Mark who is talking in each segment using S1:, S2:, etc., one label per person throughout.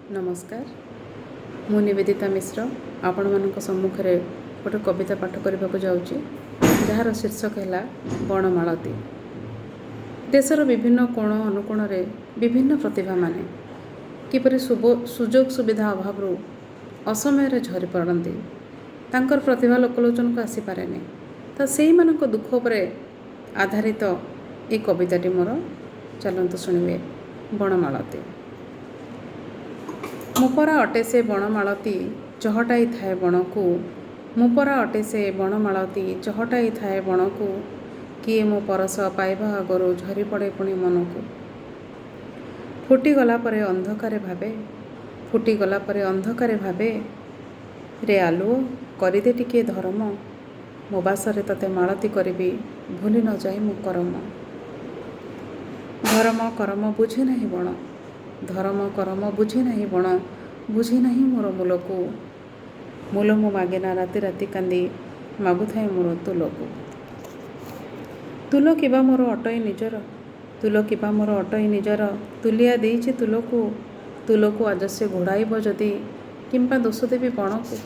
S1: नमस्कार मु निवेदिता मिश्र आपण मानक सम्मुख रे गोटे कविता पाठ करने को जाऊँगी जार शीर्षक है बणमालती। देशर विभिन्न कोण अनुकोण रे विभिन्न प्रतिभा माने किपरि सुजोग सुविधा अभाव असमय झरी पड़ती तांकर प्रतिभा लोकलोचन को आसी पारेनी। तो से मानक दुख पर आधारित ये कविताटी मोर चलतु शुणवे। बणमालती। मुपरा अटे से बणमालती चहटाई थाए बणकू, मुपरा अटे से बणमालती चहटाई थाए बणकू, किए मो परस पाइबा आगरू झरी पड़े पुणी मनकू। फुटीगला परे अंधकारे भावे, फुटीगला परे अंधकारे भावे, रे आलुओ करिदे टिके धर्म, मो बासरे तते मालती करिबी भूली न जाई मो करम। धर्म करम बुझे नहीं बण, धर्म करम बुझे नहीं बण, बुझे नहीं मोर मूलको, मूल मो मागेना राति राति कांदी मागुथाए मोर तुलको। तुल किबा मोर अटई निजर, तुल किबा मोर अटई निजर, तुलिया देइछि तुलको, तुलको आज से घोड़ाइब जदि किंपा दोष देवी बणको।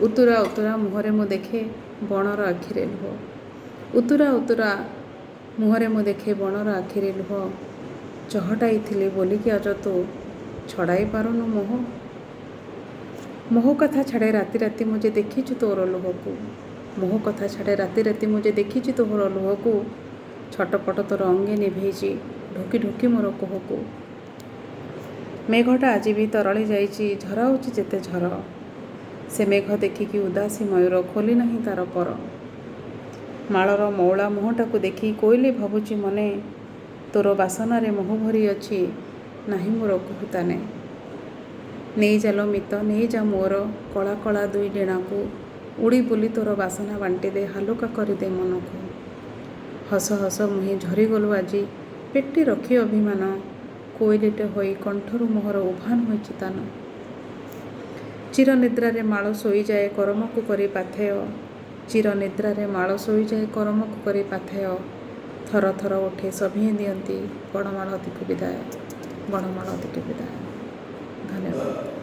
S1: उतुरा उतुरा मुहरे मु देखे बणर आखिरे लुह, उतुरा उतुरा मुहरे मु देखे बणर आखिरे लुह, चहटाई थिली बोलिकी आज तू छड़ाई पारुनु मोह। मोह कथा छाड़े राति राति मुझे देखीचु तोर लुहकू, मोह कथा छाड़े राति राति मुझे देखीचु तोर लुहकू, छटपट तोर अंगे निभेइची ढोकी ढोकी मोर कोहकू। मेघटा आज भी तरली जाइची झराउची जेते झर, से मेघ देखिकी उदासी मयूर खोली नहीं तार पर। मालर मौला मुहटाକୁ देखी कोइली भावुची मने, तोर बासनारे मोह भरी अछि नाही मोर कुहुताने। नहीं जाल मित नहीं जा मोर कला कला दुई डेणाकू, उड़ी बुली तोर बासना बांटी दे हालुका करदे मनकू। हस हस मुहे झरी गलु आजी पेटी रखी अभिमान, कोइलीटे होई कंठरू मोहर उभान होई चितान। चिर निद्रारे माଳ सोई जाए करमकू करी पाथेय, चिर निद्रारे माଳ सोई जाए करमकू करी पाथेय, थर थर उठे सभिए दियंती बणमालती को विदाय, बणमालती को विदाय। धन्यवाद।